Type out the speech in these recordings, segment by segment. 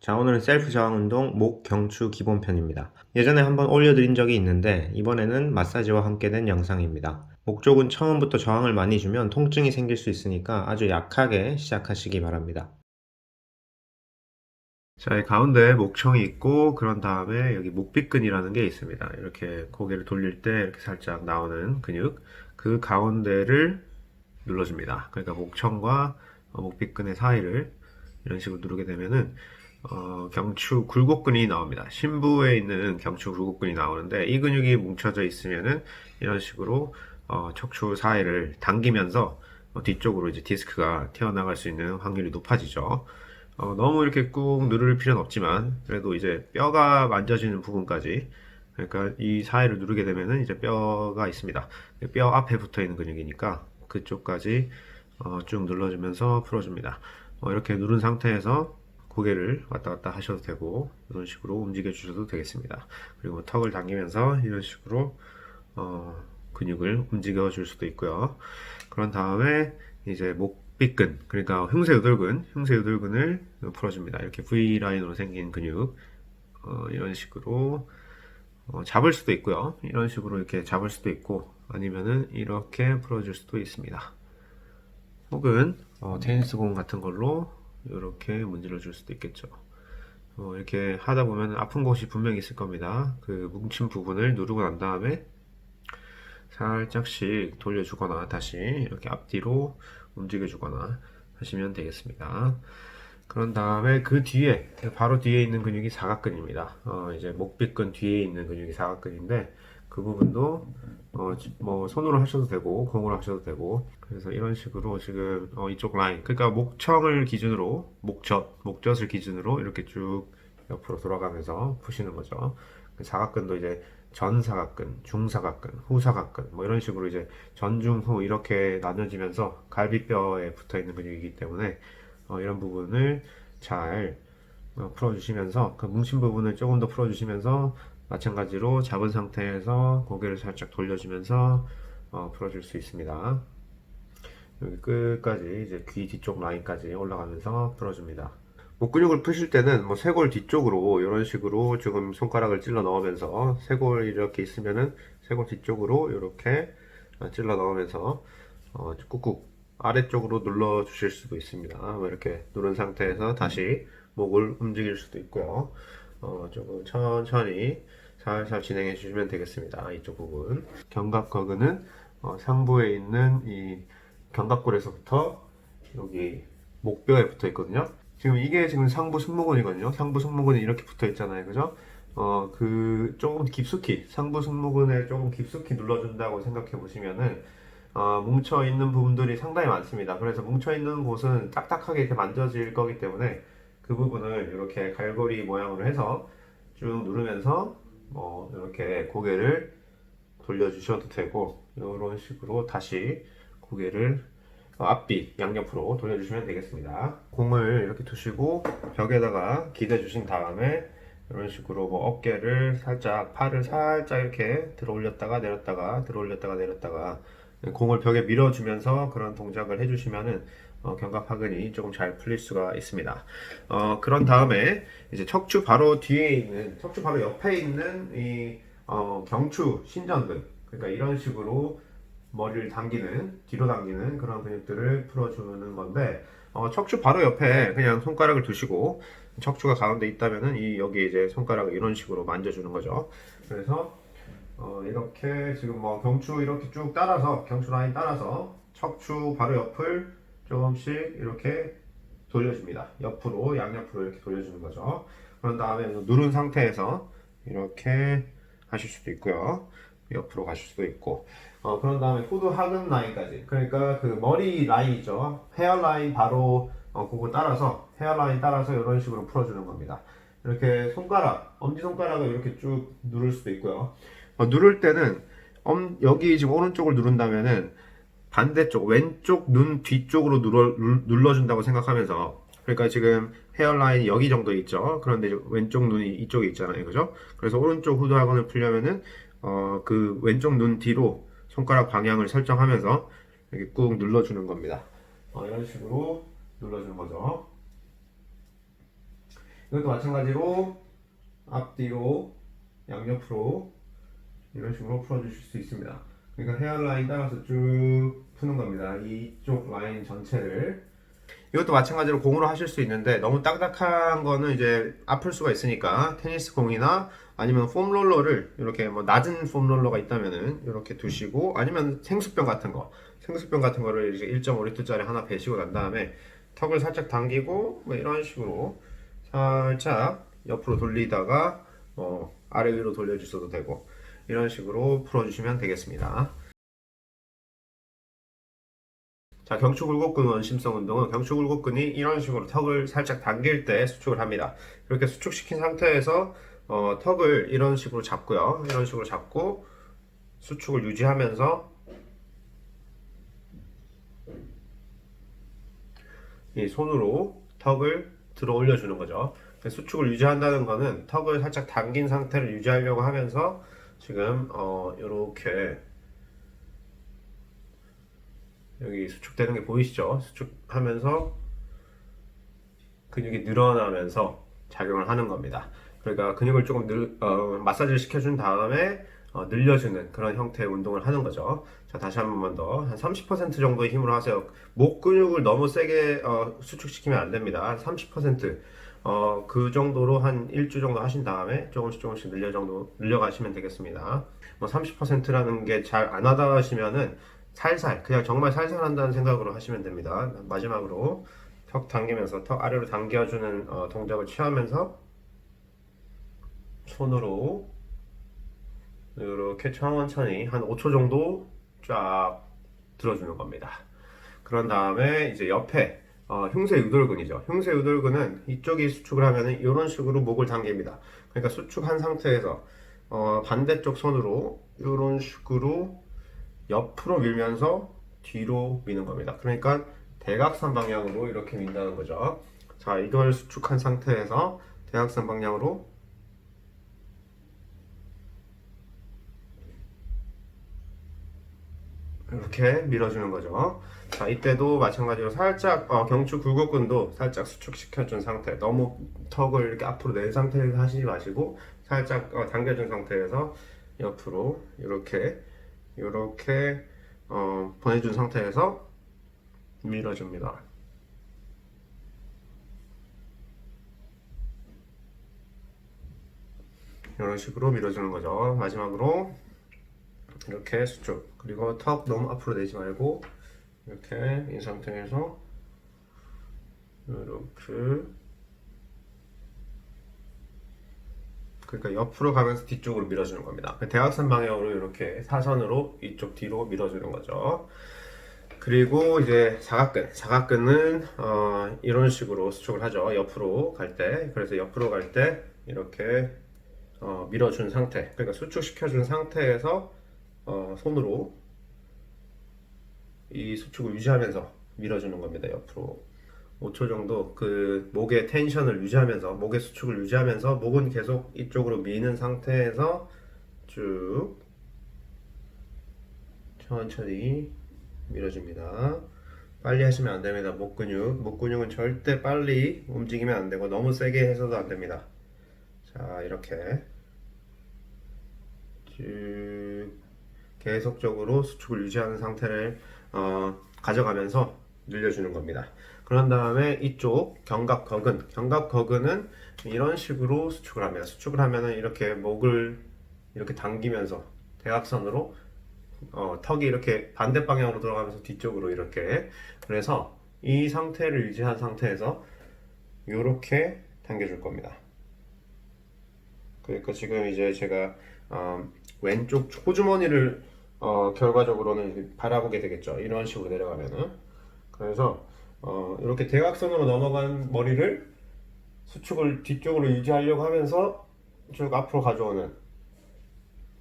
자, 오늘은 셀프 저항 운동 목 경추 기본편입니다. 예전에 한번 올려드린 적이 있는데 이번에는 마사지와 함께 된 영상입니다. 목 쪽은 처음부터 저항을 많이 주면 통증이 생길 수 있으니까 아주 약하게 시작하시기 바랍니다. 자, 이 가운데 목청이 있고 그런 다음에 여기 목비근이라는 게 있습니다. 이렇게 고개를 돌릴 때 이렇게 살짝 나오는 근육, 그 가운데를 눌러줍니다. 그러니까 목청과 목비근의 사이를 이런 식으로 누르게 되면은 경추 굴곡근이 나옵니다. 심부에 있는 경추 굴곡근이 나오는데 이 근육이 뭉쳐져 있으면은 이런 식으로 척추 사이를 당기면서 뒤쪽으로 이제 디스크가 튀어나갈 수 있는 확률이 높아지죠. 너무 이렇게 꾹 누를 필요는 없지만 그래도 이제 뼈가 만져지는 부분까지, 그러니까 이 사이를 누르게 되면은 이제 뼈가 있습니다. 뼈 앞에 붙어 있는 근육이니까 그쪽까지 쭉 눌러주면서 풀어줍니다. 이렇게 누른 상태에서 고개를 왔다 갔다 하셔도 되고 이런 식으로 움직여 주셔도 되겠습니다. 그리고 턱을 당기면서 이런 식으로 근육을 움직여 줄 수도 있고요. 그런 다음에 이제 목비근, 그러니까 흉쇄유돌근을 풀어줍니다. 이렇게 V라인으로 생긴 근육, 이런 식으로 잡을 수도 있고요. 이런 식으로 이렇게 잡을 수도 있고 아니면은 이렇게 풀어줄 수도 있습니다. 혹은 테니스 공 같은 걸로 이렇게 문질러 줄 수도 있겠죠. 이렇게 하다 보면 아픈 곳이 분명히 있을 겁니다. 그 뭉친 부분을 누르고 난 다음에 살짝씩 돌려주거나 다시 이렇게 앞뒤로 움직여주거나 하시면 되겠습니다. 그런 다음에 그 뒤에, 바로 뒤에 있는 근육이 사각근입니다. 이제 목비근 뒤에 있는 근육이 사각근인데 그 부분도 뭐 손으로 하셔도 되고 공으로 하셔도 되고, 그래서 이런 식으로 지금 이쪽 라인, 그러니까 목청을 기준으로 목젖을 기준으로 이렇게 쭉 옆으로 돌아가면서 푸시는 거죠. 그 사각근도 이제 전사각근, 중사각근, 후사각근 뭐 이런 식으로 이제 전중후 이렇게 나눠지면서 갈비뼈에 붙어 있는 근육이기 때문에 이런 부분을 잘 풀어주시면서 그 뭉친 부분을 조금 더 풀어주시면서 마찬가지로 잡은 상태에서 고개를 살짝 돌려주면서 풀어줄 수 있습니다. 여기 끝까지 이제 귀 뒤쪽 라인까지 올라가면서 풀어줍니다. 목 근육을 푸실 때는 뭐 쇄골 뒤쪽으로 이런 식으로 지금 손가락을 찔러 넣으면서, 쇄골 이렇게 있으면은 쇄골 뒤쪽으로 이렇게 찔러 넣으면서 꾹꾹 아래쪽으로 눌러 주실 수도 있습니다. 뭐 이렇게 누른 상태에서 다시 목을 움직일 수도 있고요. 조금 천천히 살살 진행해 주시면 되겠습니다. 이쪽 부분 견갑거근은 상부에 있는 이 견갑골에서부터 여기 목뼈에 붙어 있거든요. 지금 이게 지금 상부 승모근이거든요. 상부 승모근이 이렇게 붙어 있잖아요. 그죠? 그 조금 깊숙이, 상부 승모근에 조금 깊숙이 눌러준다고 생각해 보시면은 뭉쳐 있는 부분들이 상당히 많습니다. 그래서 뭉쳐 있는 곳은 딱딱하게 이렇게 만져질 거기 때문에 그 부분을 이렇게 갈고리 모양으로 해서 쭉 누르면서 이렇게 고개를 돌려주셔도 되고, 이런 식으로 다시 고개를 앞뒤 양옆으로 돌려주시면 되겠습니다. 공을 이렇게 두시고 벽에다가 기대 주신 다음에 이런 식으로 뭐 어깨를 살짝, 팔을 살짝 이렇게 들어 올렸다가 내렸다가 들어 올렸다가 내렸다가 공을 벽에 밀어주면서 그런 동작을 해주시면은 견갑하근이 조금 잘 풀릴 수가 있습니다. 그런 다음에 이제 척추 바로 뒤에 있는, 척추 바로 옆에 있는 이 경추 신전근, 그러니까 이런 식으로 머리를 당기는, 뒤로 당기는 그런 근육들을 풀어주는 건데, 척추 바로 옆에 그냥 손가락을 두시고 척추가 가운데 있다면은 이 여기 이제 손가락을 이런 식으로 만져주는 거죠. 그래서 이렇게 지금 뭐 경추 이렇게 쭉 따라서, 경추 라인 따라서 척추 바로 옆을 조금씩 이렇게 돌려줍니다. 옆으로, 양옆으로 이렇게 돌려주는 거죠. 그런 다음에 누른 상태에서 이렇게 하실 수도 있고요. 옆으로 가실 수도 있고. 그런 다음에 후두 하근 라인까지. 그러니까 그 머리 라인이죠. 헤어라인 바로 그거 따라서, 헤어라인 따라서 이런 식으로 풀어주는 겁니다. 이렇게 손가락, 엄지손가락을 이렇게 쭉 누를 수도 있고요. 누를 때는 여기 지금 오른쪽을 누른다면은 반대쪽 왼쪽 눈 뒤쪽으로 눌러준다고 생각하면서, 그러니까 지금 헤어라인이 여기 정도 있죠. 그런데 왼쪽 눈이 이쪽에 있잖아요. 그죠? 그래서 오른쪽 후두하근을 풀려면은 그 왼쪽 눈 뒤로 손가락 방향을 설정하면서 이렇게 꾹 눌러주는 겁니다. 이런 식으로 눌러주는 거죠. 이것도 마찬가지로 앞뒤로 양옆으로 이런 식으로 풀어주실 수 있습니다. 그러니까 헤어라인 따라서 쭉 푸는 겁니다. 이쪽 라인 전체를. 이것도 마찬가지로 공으로 하실 수 있는데 너무 딱딱한 거는 이제 아플 수가 있으니까 테니스 공이나 아니면 폼롤러를 이렇게 뭐 낮은 폼롤러가 있다면은 이렇게 두시고, 아니면 생수병 같은 거를 이제 1.5리터짜리 하나 베시고 난 다음에 턱을 살짝 당기고 뭐 이런 식으로 살짝 옆으로 돌리다가 아래 위로 돌려주셔도 되고, 이런 식으로 풀어주시면 되겠습니다. 자, 경추굴곡근 원심성 운동은 경추굴곡근이 이런 식으로 턱을 살짝 당길 때 수축을 합니다. 이렇게 수축시킨 상태에서 턱을 이런 식으로 잡고요. 이런 식으로 잡고 수축을 유지하면서 이 손으로 턱을 들어 올려주는 거죠. 수축을 유지한다는 거는 턱을 살짝 당긴 상태를 유지하려고 하면서 지금 이렇게 여기 수축되는 게 보이시죠? 수축하면서 근육이 늘어나면서 작용을 하는 겁니다. 그러니까 근육을 조금 마사지를 시켜준 다음에 늘려주는 그런 형태의 운동을 하는 거죠. 자, 다시 한 번만 더. 한 30% 정도의 힘으로 하세요. 목 근육을 너무 세게 수축시키면 안 됩니다. 30%. 그 정도로 한 일주 정도 하신 다음에 조금씩 늘려가시면 되겠습니다. 뭐 30%라는 게 잘 안 하다 하시면은 살살, 그냥 정말 살살 한다는 생각으로 하시면 됩니다. 마지막으로 턱 당기면서 턱 아래로 당겨주는 동작을 취하면서 손으로 이렇게 천천히 한 5초 정도 쫙 들어주는 겁니다. 그런 다음에 이제 옆에 흉쇄유돌근이죠. 흉쇄유돌근은 이쪽이 수축을 하면은 이런 식으로 목을 당깁니다. 그러니까 수축한 상태에서 반대쪽 손으로 이런 식으로 옆으로 밀면서 뒤로 미는 겁니다. 그러니까 대각선 방향으로 이렇게 민다는 거죠. 자, 이걸 수축한 상태에서 대각선 방향으로 이렇게 밀어주는 거죠. 자, 이때도 마찬가지로 살짝 경추 굴곡근도 살짝 수축시켜준 상태, 너무 턱을 이렇게 앞으로 낸 상태에서 하시지 마시고 살짝 당겨준 상태에서 옆으로 이렇게 보내준 상태에서 밀어줍니다. 이런 식으로 밀어주는 거죠. 마지막으로 이렇게 수축, 그리고 턱 너무 앞으로 내지 말고 이렇게 이 상태에서 이렇게, 그러니까 옆으로 가면서 뒤쪽으로 밀어주는 겁니다. 대각선 방향으로 이렇게 사선으로 이쪽 뒤로 밀어주는 거죠. 그리고 이제 사각근은 이런 식으로 수축을 하죠. 옆으로 갈 때. 그래서 옆으로 갈 때 이렇게 밀어준 상태, 그러니까 수축시켜준 상태에서 손으로 이 수축을 유지하면서 밀어주는 겁니다. 옆으로 5초 정도 그 목의 텐션을 유지하면서, 목의 수축을 유지하면서 목은 계속 이쪽으로 미는 상태에서 쭉 천천히 밀어줍니다. 빨리 하시면 안 됩니다. 목 근육은 절대 빨리 움직이면 안 되고 너무 세게 해서도 안 됩니다. 자, 이렇게 쭉 계속적으로 수축을 유지하는 상태를 가져가면서 늘려주는 겁니다. 그런 다음에 이쪽 견갑거근은 이런 식으로 수축을 합니다. 수축을 하면은 이렇게 목을 이렇게 당기면서 대각선으로 턱이 이렇게 반대 방향으로 들어가면서 뒤쪽으로 이렇게, 그래서 이 상태를 유지한 상태에서 이렇게 당겨줄 겁니다. 그러니까 지금 이제 제가 왼쪽 호주머니를 결과적으로는 바라보게 되겠죠. 이런 식으로 내려가면은. 그래서 이렇게 대각선으로 넘어간 머리를 수축을 뒤쪽으로 유지하려고 하면서 쭉 앞으로 가져오는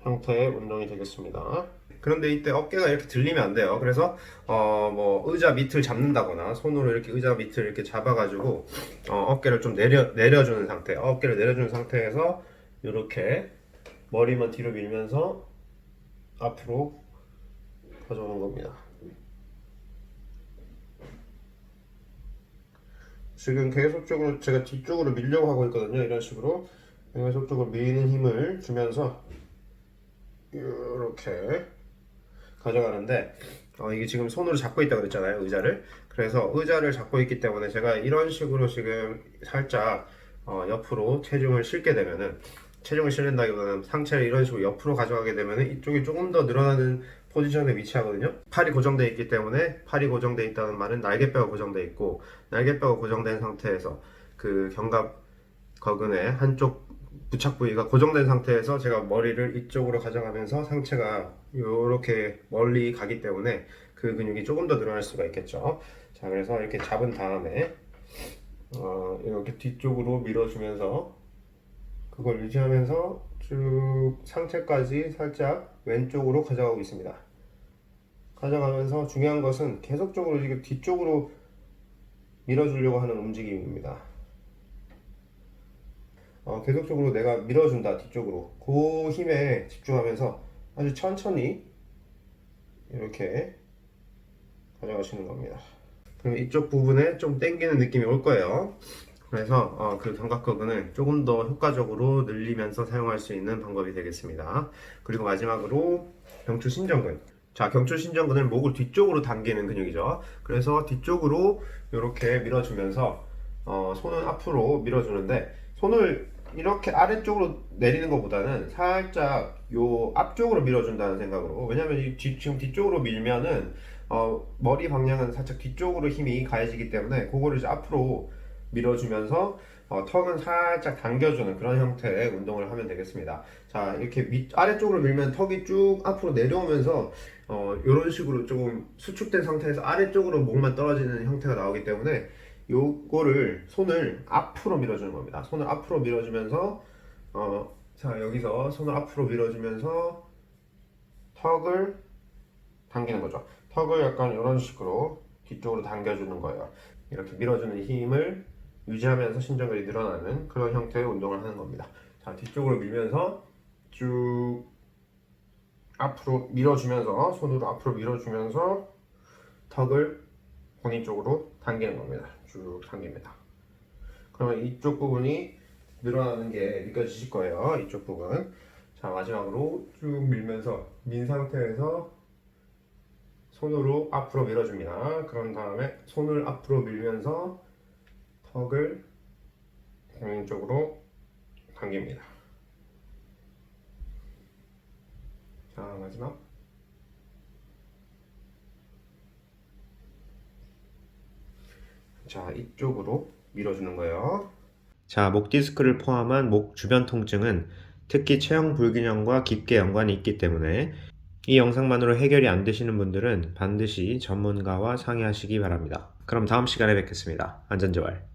형태의 운동이 되겠습니다. 그런데 이때 어깨가 이렇게 들리면 안 돼요. 그래서 뭐 의자 밑을 잡는다거나 손으로 이렇게 의자 밑을 이렇게 잡아가지고 어깨를 좀 내려주는 상태, 어깨를 내려주는 상태에서 이렇게 머리만 뒤로 밀면서 앞으로 가져오는 겁니다. 지금 계속적으로 제가 뒤쪽으로 밀려고 하고 있거든요. 이런 식으로 계속적으로 미는 힘을 주면서 이렇게 가져가는데 이게 지금 손으로 잡고 있다고 그랬잖아요, 의자를. 그래서 의자를 잡고 있기 때문에 제가 이런 식으로 지금 살짝 옆으로 체중을 실게 되면은, 체중을 실는다기보다는 상체를 이런 식으로 옆으로 가져가게 되면은 이쪽이 조금 더 늘어나는 포지션에 위치하거든요. 팔이 고정되어 있기 때문에, 팔이 고정되어 있다는 말은 날개뼈가 고정되어 있고, 날개뼈가 고정된 상태에서 그 견갑 거근의 한쪽 부착 부위가 고정된 상태에서 제가 머리를 이쪽으로 가져가면서 상체가 이렇게 멀리 가기 때문에 그 근육이 조금 더 늘어날 수가 있겠죠. 자, 그래서 이렇게 잡은 다음에 이렇게 뒤쪽으로 밀어주면서 그걸 유지하면서 쭉 상체까지 살짝 왼쪽으로 가져가고 있습니다. 가져가면서 중요한 것은 계속적으로 지금 뒤쪽으로 밀어주려고 하는 움직임입니다. 계속적으로 내가 밀어준다, 뒤쪽으로. 그 힘에 집중하면서 아주 천천히 이렇게 가져가시는 겁니다. 그럼 이쪽 부분에 좀 당기는 느낌이 올 거예요. 그래서 그 견갑거근을 조금 더 효과적으로 늘리면서 사용할 수 있는 방법이 되겠습니다. 그리고 마지막으로 경추신전근. 자, 경추신전근을 목을 뒤쪽으로 당기는 근육이죠. 그래서 뒤쪽으로 이렇게 밀어주면서 손은 앞으로 밀어주는데, 손을 이렇게 아래쪽으로 내리는 것보다는 살짝 요 앞쪽으로 밀어준다는 생각으로. 왜냐면 지금 뒤쪽으로 밀면은 머리 방향은 살짝 뒤쪽으로 힘이 가해지기 때문에 그거를 이제 앞으로 밀어주면서 턱은 살짝 당겨주는 그런 형태의 운동을 하면 되겠습니다. 자, 이렇게 아래쪽으로 밀면 턱이 쭉 앞으로 내려오면서 이런 식으로 조금 수축된 상태에서 아래쪽으로 목만 떨어지는 형태가 나오기 때문에 요거를 손을 앞으로 밀어주는 겁니다. 손을 앞으로 밀어주면서 자, 여기서 손을 앞으로 밀어주면서 턱을 당기는 거죠. 턱을 약간 이런 식으로 뒤쪽으로 당겨주는 거예요. 이렇게 밀어주는 힘을 유지하면서 신전근이 늘어나는 그런 형태의 운동을 하는 겁니다. 자, 뒤쪽으로 밀면서 쭉 앞으로 밀어주면서, 손으로 앞으로 밀어주면서 턱을 본인 쪽으로 당기는 겁니다. 쭉 당깁니다. 그러면 이쪽 부분이 늘어나는 게 느껴지실 거예요. 이쪽 부분. 자, 마지막으로 쭉 밀면서, 민 상태에서 손으로 앞으로 밀어줍니다. 그런 다음에 손을 앞으로 밀면서 턱을 본인 쪽으로 당깁니다. 자, 마지막. 자, 이쪽으로 밀어주는 거예요. 자, 목 디스크를 포함한 목 주변 통증은 특히 체형 불균형과 깊게 연관이 있기 때문에 이 영상만으로 해결이 안 되시는 분들은 반드시 전문가와 상의하시기 바랍니다. 그럼 다음 시간에 뵙겠습니다. 안전재활.